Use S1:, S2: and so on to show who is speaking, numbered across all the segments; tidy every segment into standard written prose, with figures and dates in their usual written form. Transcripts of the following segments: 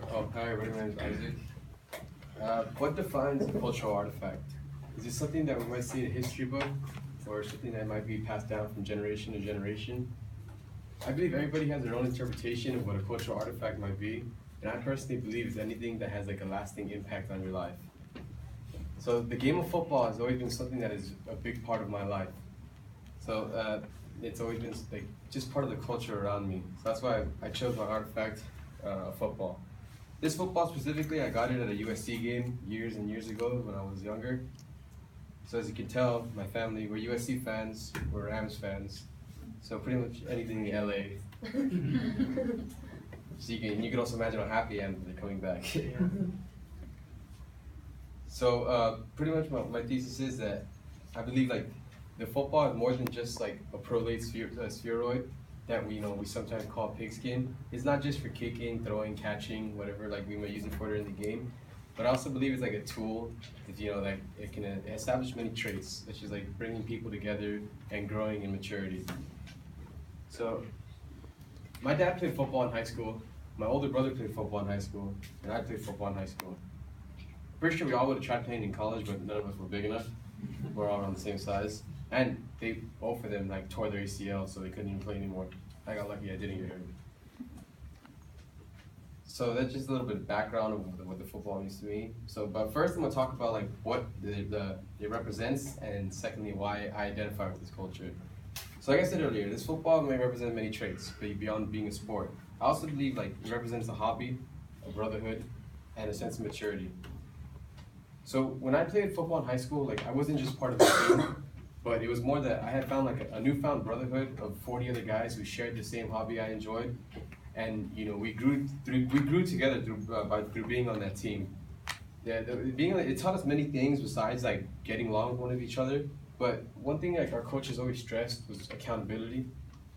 S1: Hi, my name is Isaac. What defines a cultural artifact? Is it something that we might see in a history book, or something that might be passed down from generation to generation? I believe everybody has their own interpretation of what a cultural artifact might be, and I personally believe it's anything that has like a lasting impact on your life. So the game of football has always been something that is a big part of my life. So it's always been like just part of the culture around me. So that's why I chose my artifact, football. This football specifically, I got it at a USC game years and years ago when I was younger. So as you can tell, my family, we're USC fans, we're Rams fans. So pretty much anything in LA. So you can also imagine how happy I am that they're coming back. So pretty much my thesis is that I believe like the football is more than just like a prolate spheroid that we sometimes call pigskin. It's not just for kicking, throwing, catching, whatever like we might use it for during the game. But I also believe it's like a tool that like it can establish many traits, such as like bringing people together and growing in maturity. So my dad played football in high school. My older brother played football in high school, and I played football in high school. Pretty sure we all would have tried playing in college, but none of us were big enough. We're all around the same size. And both of them like tore their ACL, so they couldn't even play anymore. I got lucky I didn't get hurt. So that's just a little bit of background of what the football means to me. So, but first I'm gonna talk about like what it represents, and secondly why I identify with this culture. So like I said earlier, this football may represent many traits, but beyond being a sport. I also believe like it represents a hobby, a brotherhood, and a sense of maturity. So when I played football in high school, like I wasn't just part of the team, but it was more that I had found like a newfound brotherhood of 40 other guys who shared the same hobby I enjoyed, and we grew together through being on that team. Yeah, it taught us many things besides like getting along with one of each other. But one thing like our coaches always stressed was accountability.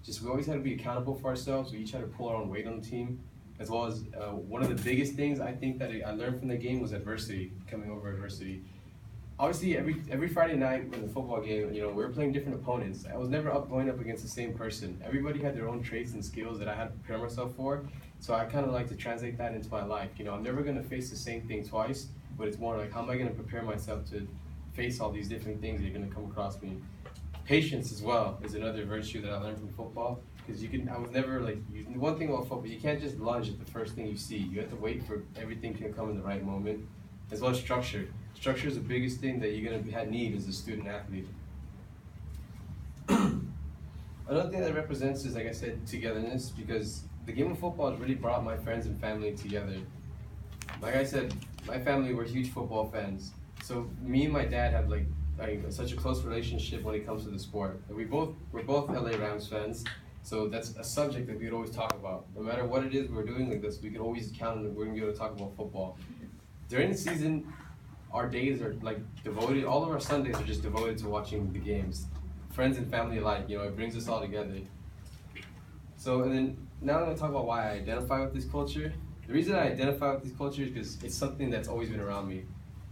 S1: Just we always had to be accountable for ourselves. We each had to pull our own weight on the team, as well as one of the biggest things I think that I learned from the game was adversity, coming over adversity. Obviously, every Friday night in the football game, we were playing different opponents. I was never going up against the same person. Everybody had their own traits and skills that I had to prepare myself for. So I kind of like to translate that into my life. I'm never going to face the same thing twice, but it's more like how am I going to prepare myself to face all these different things that are going to come across me. Patience as well is another virtue that I learned from football. Because I was never like, one thing about football, you can't just lunge at the first thing you see. You have to wait for everything to come in the right moment. As well as structure. Structure is the biggest thing that you're going to need as a student athlete. Another thing that represents is, like I said, togetherness, because the game of football has really brought my friends and family together. Like I said, my family were huge football fans. So me and my dad have like such a close relationship when it comes to the sport. We're both LA Rams fans. So that's a subject that we'd always talk about. No matter what it is we're doing like this, we could always count on we're gonna be able to talk about football. During the season, our days are like devoted, all of our Sundays are just devoted to watching the games. Friends and family alike, it brings us all together. So, and then now I'm gonna talk about why I identify with this culture. The reason I identify with this culture is because it's something that's always been around me.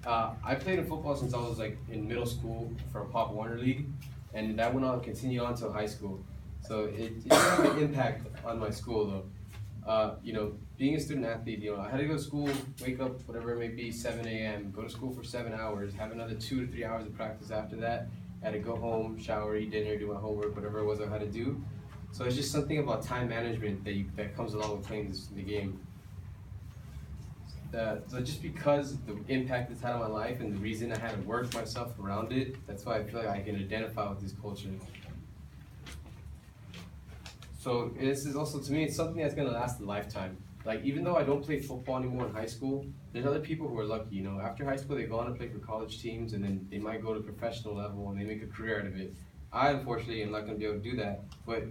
S1: I played in football since I was like in middle school for a Pop Warner League, and that went on, continued on until high school. So it had an impact on my school though. Being a student athlete, I had to go to school, wake up, whatever it may be, 7 a.m., go to school for 7 hours, have another 2 to 3 hours of practice after that, had to go home, shower, eat dinner, do my homework, whatever it was I had to do. So it's just something about time management that comes along with playing the game. So just because the impact it's had on my life and the reason I had to work myself around it, that's why I feel like I can identify with this culture. So this is also, to me, it's something that's gonna last a lifetime. Like even though I don't play football anymore in high school, there's other people who are lucky. After high school they go on to play for college teams, and then they might go to professional level and they make a career out of it. I unfortunately am not gonna be able to do that. But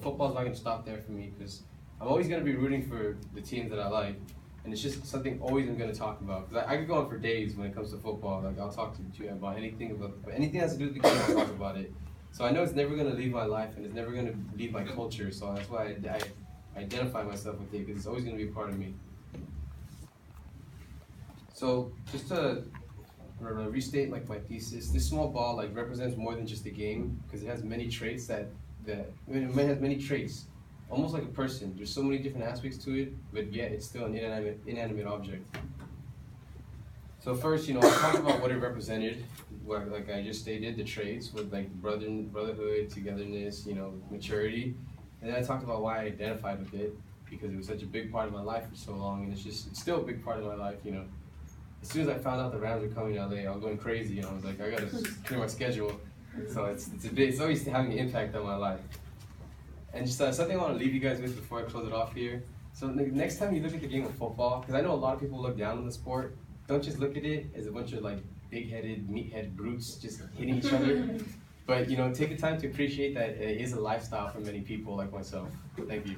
S1: football's not gonna stop there for me because I'm always gonna be rooting for the teams that I like, and it's just something always I'm gonna talk about. Because I could go on for days when it comes to football. Like I'll talk to you about anything that has to do with the game. I'll talk about it. So I know it's never going to leave my life, and it's never going to leave my culture, so that's why I identify myself with it, because it's always going to be a part of me. So just to restate like my thesis, this small ball represents more than just a game, because it has many traits it has many traits. almost like a person. There's so many different aspects to it, but yet it's still an inanimate object. So first, I talked about what it represented, like I just stated, the traits with like brotherhood, togetherness, maturity. And then I talked about why I identified with it, because it was such a big part of my life for so long, and it's still a big part of my life. As soon as I found out the Rams were coming to LA, I was going crazy. I was like, I gotta clear my schedule. So it's always having an impact on my life. And just something I want to leave you guys with before I close it off here. So next time you look at the game of football, because I know a lot of people look down on the sport, don't just look at it as a bunch of like big-headed, meathead brutes just hitting each other. But take the time to appreciate that it is a lifestyle for many people like myself. Thank you.